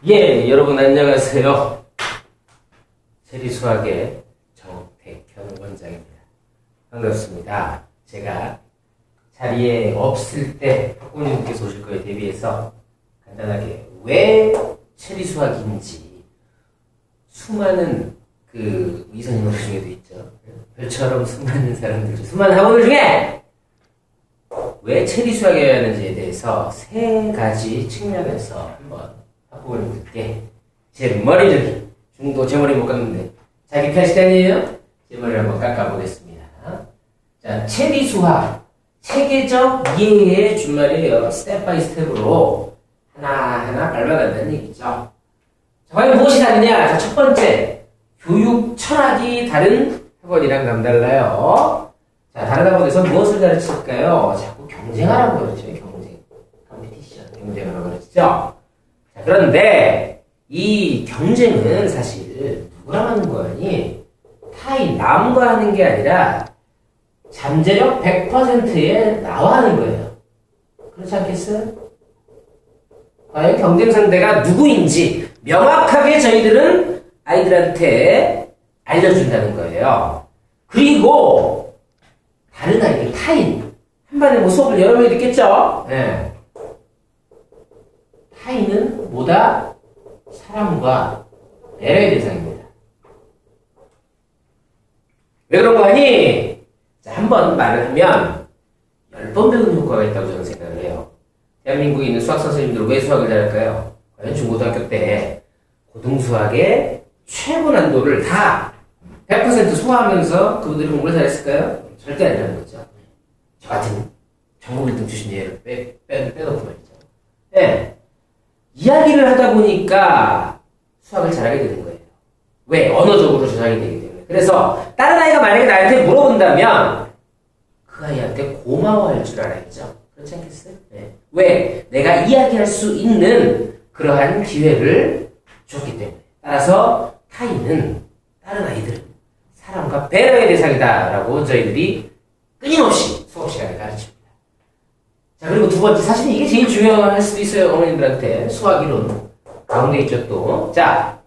예, 여러분 안녕하세요. 세리수학의 정택현 원장입니다. 반갑습니다. 제가 자리에 없을 때 학부모님께서 오실 거에 대비해서 간단하게 왜 체리수학인지 수많은 이선희 노래 중에도 있죠. 별처럼 수많은 사람들 중 수많은 학원들 중에 왜 체리수학이어야 하는지에 대해서 세 가지 측면에서 한번 학부모님들께 제 머리를 중도 제 머리 못 깎는데 자기 편 시간이에요? 제 머리를 한번 깎아보겠습니다. 자, 체리수학 체계적 이해의 준말이에요. 스텝 바이 스텝으로 하나하나 밟아간다는 얘기죠. 자, 과연 무엇이 다르냐? 자, 첫 번째, 교육 철학이 다른 학원이랑 남달라요. 자, 다른 학원에서 무엇을 가르칠까요? 자꾸 경쟁하라고 그러죠. 경쟁, 컴피티션, 경쟁하라고 그러죠. 자, 그런데 이 경쟁은 사실 누구랑 하는 거니? 타인, 남과 하는 게 아니라 잠재력 100%에 나와 하는 거예요. 그렇지 않겠어요? 과연 경쟁 상대가 누구인지 명확하게 저희들은 아이들한테 알려준다는 거예요. 그리고 다른 아이들, 타인, 한반에 뭐 수업을 여러 명이 듣겠죠? 네. 타인은 뭐다? 사랑과 배려의 대상입니다. 왜 그런 거 아니? 자, 한번 말을 하면 10번 배우는 효과가 있다고 저는 생각을 해요. 대한민국에 있는 수학 선생님들 왜 수학을 잘할까요? 과연 중고등학교 때 고등수학의 최고 난도를 다 100% 소화하면서 그분들이 공부를 잘했을까요? 절대 아니라는 거죠. 저 같은 전국 1등 출신 예를 빼놓고 말이죠. 네. 이야기를 하다 보니까 수학을 잘하게 되는 거예요. 왜? 언어적으로 조작이 되기 때문에. 그래서 다른 아이가 만약에 나한테 물어본다면 그 아이한테 고마워할 줄 알아야죠. 그렇지 않겠어요? 네. 왜? 내가 이야기할 수 있는 그러한 기회를 줬기 때문에. 따라서 타인은, 다른 아이들은 사랑과 배려의 대상이다라고 저희들이 끊임없이 수업 시간에 가르칩니다. 자, 그리고 두 번째, 사실 이게 제일 중요할 수도 있어요. 어머님들한테. 수학 이론. 가운데 있죠, 또. 자,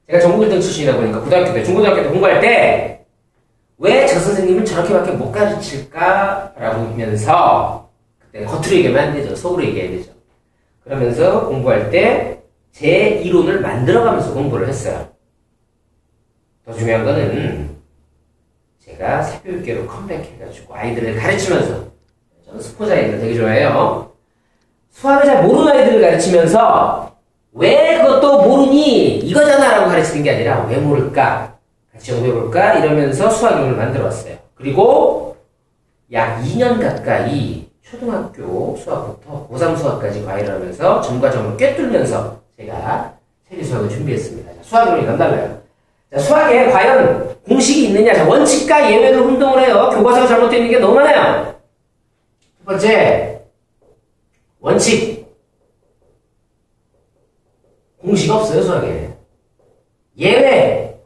제가 전국 1등 출신이다 보니까 고등학교 때, 중고등학교 때 공부할 때 왜 저 선생님은 저렇게밖에 못 가르칠까라고 하면서 그때 겉으로 얘기하면 안 되죠. 속으로 얘기해야 되죠. 그러면서 공부할 때 제 이론을 만들어가면서 공부를 했어요. 더 중요한 거는 제가 사교육계로 컴백해가지고 아이들을 가르치면서, 저는 스포자 아이들 되게 좋아해요. 수학을 잘 모르는 아이들을 가르치면서 왜 그것도 모르니 이거잖아 라고 가르치는 게 아니라 왜 모를까? 같이 연구해볼까? 이러면서 수학 이론을 만들어 왔어요. 그리고 약 2년 가까이 초등학교 수학부터 고3 수학까지 과외를 하면서 전과점을 꿰뚫면서 제가 체리수학을 준비했습니다. 수학 이론이 남달라요. 자, 수학에 과연 공식이 있느냐? 자, 원칙과 예외로 혼동을 해요. 교과서가 잘못되어 있는 게 너무 많아요. 첫 번째, 원칙. 공식 없어요, 수학에. 예외.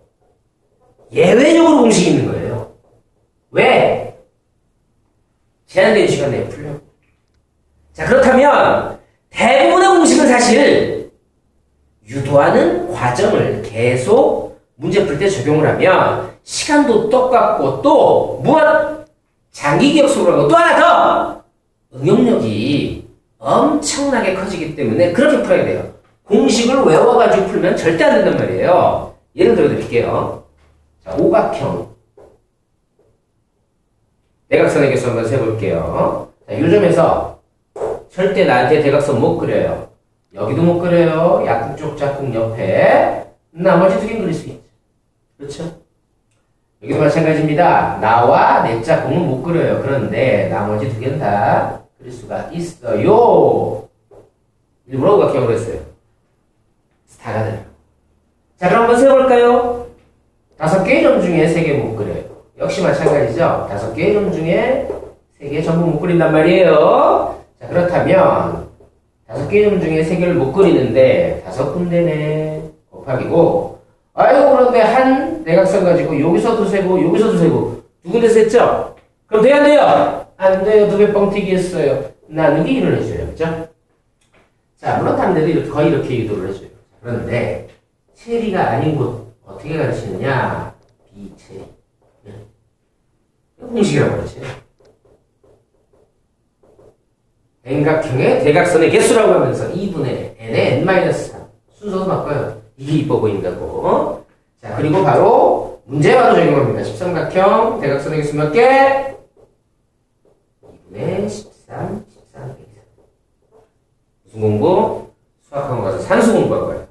예외적으로 공식이 있는 거예요. 왜? 제한된 시간 내에 풀려. 자, 그렇다면 대부분의 공식은 사실 유도하는 과정을 계속 문제 풀 때 적용을 하면 시간도 똑같고 또 무엇? 장기 기억 속으로 하고 또 하나 더! 응용력이 엄청나게 커지기 때문에 그렇게 풀어야 돼요. 공식을 외워가지고 풀면 절대 안 된단 말이에요. 예를 들어 드릴게요. 자, 오각형. 대각선에게서 한번 세볼게요. 자, 요즘에서 절대 나한테 대각선 못 그려요. 여기도 못 그려요. 약국 짝꿍 옆에. 나머지 두 개는 그릴 수 있죠. 그렇죠? 여기도 마찬가지입니다. 나와 내 짝꿍은 못 그려요. 그런데 나머지 두 개는 다 그릴 수가 있어요. 일부러 오각형으로 했어요. 스타가 돼요. 자, 그럼 한번 세워볼까요? 5개의 점 중에 3개 못 그려요. 역시 마찬가지죠. 5개의 점 중에 3개 전부 못 그린단 말이에요. 자, 그렇다면 5개의 점 중에 3개를 못 그리는데 5군데네 곱하기고, 아이고, 그런데 한 대각선 가지고 여기서도 세고 여기서도 세고 두 군데서 했죠? 그럼 돼야 돼요? 안 돼요. 두 배 뻥튀기 했어요. 나누기 1을 해줘요. 그죠? 자, 물론 다른데도 이렇게, 거의 이렇게 유도를 해줘요. 그런데 체리가 아닌 곳 어떻게 가르치느냐? 비체리. 공식이라고 그러지. N각형의 대각선의 개수라고 하면서 2분의 n의 n-3 순서도 바꿔요. 이게 이뻐 보인다고. 자, 그리고 바로 문제 바로 적용합니다. 13각형 대각선의 개수 몇 개? 2분의 13, 13, 123. 무슨 공부? 수학학원 가서 산수 공부할 거예요.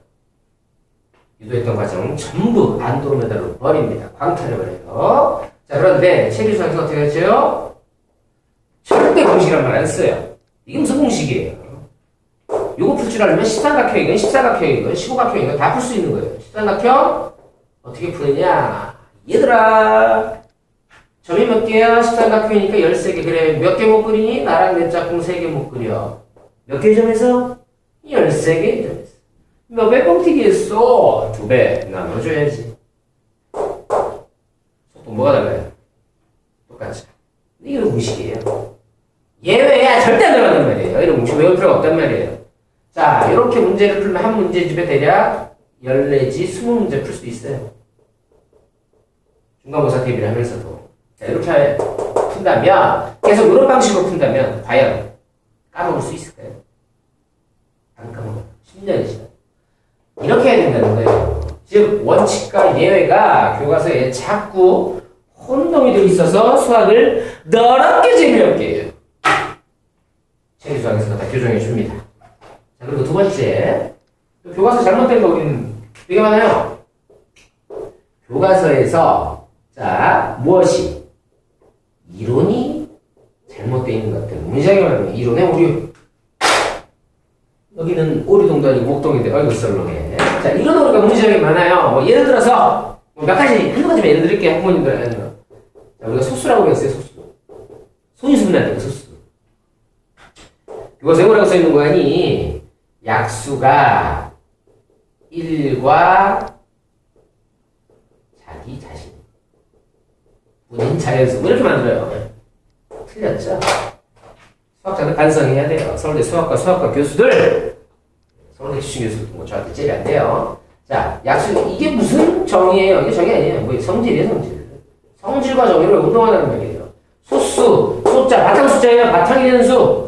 유도했던 과정 전부 안드로메다로 버립니다. 광탈해버려요. 자, 그런데 체리수학에서 어떻게 했죠? 절대 공식이란 말 안 써요. 이게 무슨 공식이에요? 요거 풀 줄 알면 13각형이건 14각형이건 15각형이건 다 풀 수 있는 거예요. 13각형 어떻게 푸느냐? 얘들아, 점이 몇 개야? 13각형이니까 13개. 그래, 몇 개 못 그리니? 나랑 내 짝꿍 3개 못 그려. 몇 개 점에서? 13개 점에서. 몇 배 뻥튀기 했어? 2배 나눠줘야지. 속도 뭐가 달라요? 똑같죠. 이게 공식이에요. 예외야 절대 안 들어간단 말이에요. 이런 공식 외울 필요가 없단 말이에요. 자, 이렇게 문제를 풀면 한 문제집에 대략 14지 20문제 풀 수 있어요. 중간고사 대비를 하면서도. 자, 이렇게 푼다면, 계속 이런 방식으로 푼다면, 과연 까먹을 수 있을까요? 안 까먹어요. 10년이 지나. 이렇게 해야 된다는 거예요. 즉, 원칙과 예외가 교과서에 자꾸 혼동이 되어 있어서 수학을 더럽게 재미없게 해요. 체리수학에서 다 교정해 줍니다. 자, 그리고 두 번째. 교과서 잘못된 거 우리는 되게 많아요. 교과서에서, 자, 무엇이? 이론이 잘못되어 있는 것들. 무지하게 말하면 이론의 오류. 여기는 오류동도 아니고 목동인데, 어이구, 썰렁해. 자, 이런 오류가 무지하게 많아요. 뭐 예를 들어서, 몇 가지, 한두 가지만 예를 드릴게요. 학부모님들. 자, 우리가 소수라고 배웠어요, 소수. 소인수분해한다고, 소수. 이거 세모라고 써있는 거 아니? 약수가 1과 자기 자신. 본인 자연수. 뭐 이렇게 만들어요. 틀렸죠? 수학자는 반성해야 돼요. 서울대 수학과 교수들. 서울대 출신 교수들 뭐 저한테 제일 안 돼요. 자, 약수, 이게 무슨 정의예요? 이게 정의 아니에요. 뭐 성질이에요, 성질. 성질과 정의를 운동하는 말이에요. 소수, 소자, 바탕 숫자예요. 바탕이 되는 수.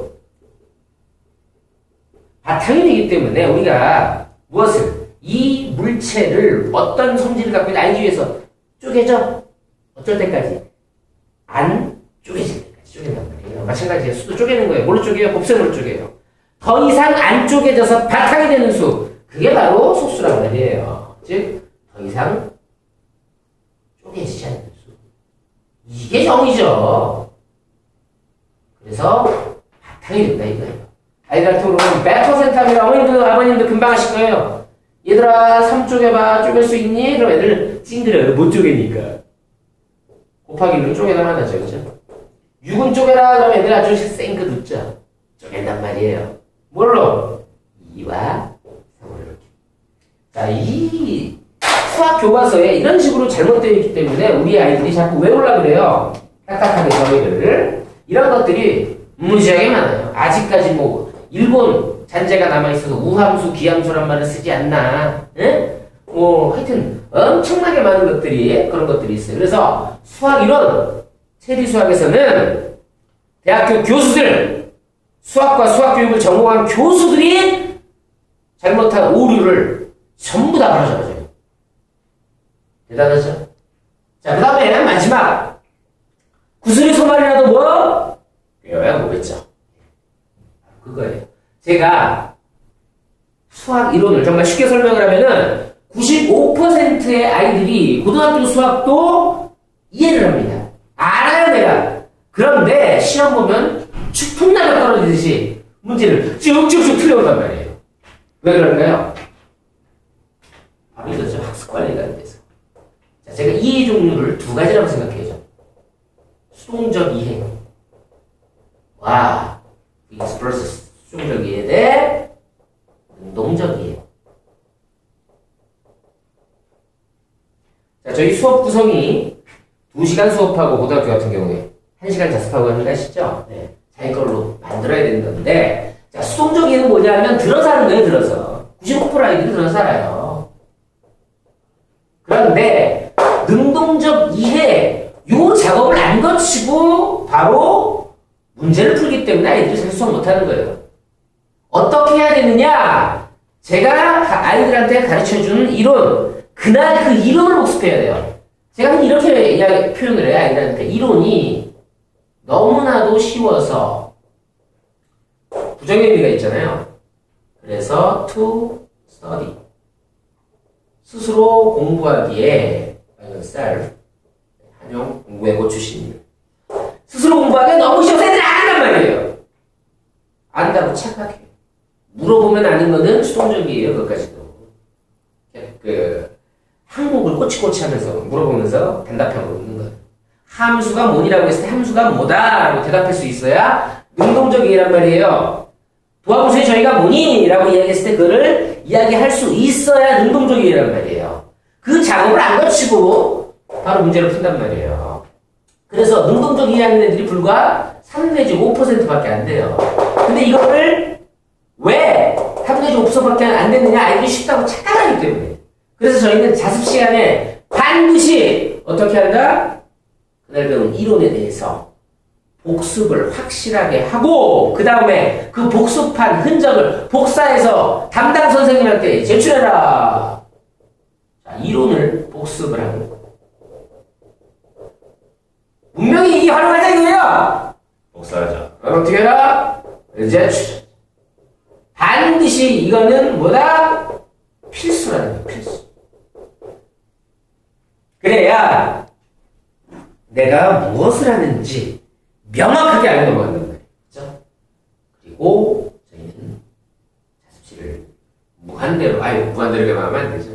바탕이 되기 때문에 우리가 무엇을? 이 물체를 어떤 성질을 갖고 있는지 알기 위해서 쪼개져. 어쩔 때까지? 안 쪼개질 때까지 쪼갠단 말이에요. 마찬가지예요. 수도 쪼개는 거예요. 뭘로 쪼개요? 곱셈으로 쪼개요. 더 이상 안 쪼개져서 바탕이 되는 수. 그게 바로 소수란 말이에요. 즉, 더 이상 쪼개지지 않는 수. 이게 정의죠. 그래서 바탕이 된다 이거예요. 아이들한테 물어보면 100% 하면 아버님들 금방 하실 거예요. 얘들아 3 쪼개봐. 쪼갤 수 있니? 그럼 애들 찡그려요. 못 쪼개니까. 곱하기 1은 쪼개나만 하죠. 그죠? 6은 쪼개라. 그러면 애들 아주 생긋 웃죠. 쪼갠단 말이에요. 뭘로? 2와 3으로 이렇게. 자, 이 수학 교과서에 이런 식으로 잘못되어 있기 때문에 우리 아이들이 자꾸 외우려고 그래요. 딱딱하게 정의를. 이런 것들이 무지하게 많아요. 아직까지 뭐 일본 잔재가 남아있어서 우함수, 기함수란 말을 쓰지 않나. 응? 뭐 하여튼 엄청나게 많은 것들이 그런 것들이 있어요. 그래서 수학 이론, 체리수학에서는 대학교 교수들, 수학과 수학교육을 전공한 교수들이 잘못한 오류를 전부 다 바로잡아줘요. 대단하죠? 자, 그 다음에 마지막 구슬이 소말이라도 뭐? 배워야 뭐겠죠? 그거예요. 제가 수학 이론을 정말 쉽게 설명을 하면은 95%의 아이들이 고등학교 수학도 이해를 합니다. 알아요, 내가. 그런데 시험 보면 축풍나게 떨어지듯이 문제를 쭉쭉쭉 틀려온단 말이에요. 왜 그럴까요? 바로 이거죠. 학습 관리가 안 돼서. 자, 제가 이해 종류를 두 가지라고 생각해요. 수동적 이해. 와, 익스프레스 수동적 이해 대 능동적 이해. 자, 저희 수업 구성이 2시간 수업하고 고등학교 같은 경우에 1시간 자습하고 하는 거 아시죠? 네. 자기 걸로 만들어야 되는 건데, 자, 수동적 이해는 뭐냐면 들어서 하는 거예요, 들어서. 99% 아이들이 들어서 살아요. 그런데 능동적 이해, 요 작업을 안 거치고 바로 문제를 풀기 때문에 아이들이 잘 수학 못하는 거예요. 어떻게 해야 되느냐? 제가 아이들한테 가르쳐주는 이론, 그날 그 이론을 복습해야 돼요. 제가 이렇게 표현을 해요, 아이들한테. 이론이 너무나도 쉬워서 부정의 의미가 있잖아요. 그래서 to study. 스스로 공부하기에 self, 한용 공부해고 출신입니다. 스스로 공부하기에 너무 쉬워서 애들이 안 한단 말이에요. 안다고 착각해요. 물어보면 아는 거는 수동적이에요. 그것까지도. 항목을 꼬치꼬치 하면서 물어보면서 단답형으로 있는 거예요. 함수가 뭐니라고 했을 때 함수가 뭐다 라고 대답할 수 있어야 능동적 이해란 말이에요. 도화보수에 저희가 뭐니? 라고 이야기했을 때 그거를 이야기할 수 있어야 능동적 이해란 말이에요. 그 작업을 안 거치고 바로 문제를 푼단 말이에요. 그래서 능동적 이해하는 애들이 불과 3 내지 5%밖에 안 돼요. 근데 이거를 왜 3 내지 5%밖에 안 됐느냐? 아이들이 쉽다고 착각하기 때문에. 그래서 저희는 자습 시간에 반드시 어떻게 한다? 그날 배운 이론에 대해서 복습을 확실하게 하고 그 다음에 그 복습한 흔적을 복사해서 담당 선생님한테 제출해라. 자, 이론을 복습을 하는 거. 분명히 이게 활용하자 이거예요. 복사하자. 어떻게 해라? 제출. 반드시 이거는 뭐다? 필수라는 거야, 필수. 그래야 내가 무엇을 하는지 명확하게 알고 넘어간단 말이에요. 그렇죠? 그리고 저희는 자습실을 무한대로 무한대로 개방하면 안 되죠.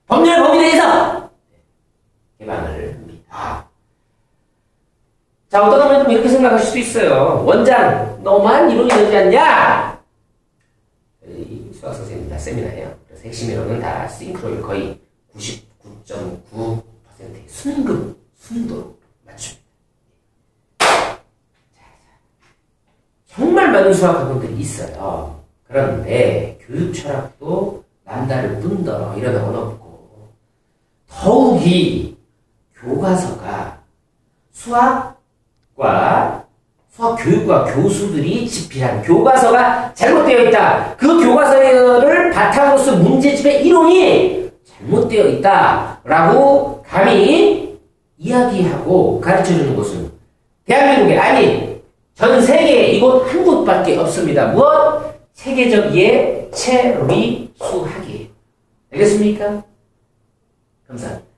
법률 범위 내에서 개방을 합니다. 자, 어떤 분들은 이렇게 생각하실 수도 있어요. 원장, 너만 이론이 되지 않냐? 이 수학 선생님 다 세미나예요. 그래서 핵심 이론은 다 싱크로율 거의 99.9%의 순도로 맞춥니다. 정말 많은 수학 학원들이 있어요. 그런데 교육 철학도 남다를 뿐더러 일어나곤 없고, 더욱이 교과서가 수학 교육과 교수들이 집필한 교과서가 잘못되어 있다. 그 교과서를 바탕으로 쓴 문제집의 이론이 잘못되어 있다라고 감히 이야기하고 가르쳐주는 곳은 대한민국에 아닌 전 세계에 이곳 한 곳밖에 없습니다. 무엇? 세계적 이해 체리수학이에요. 알겠습니까? 감사합니다.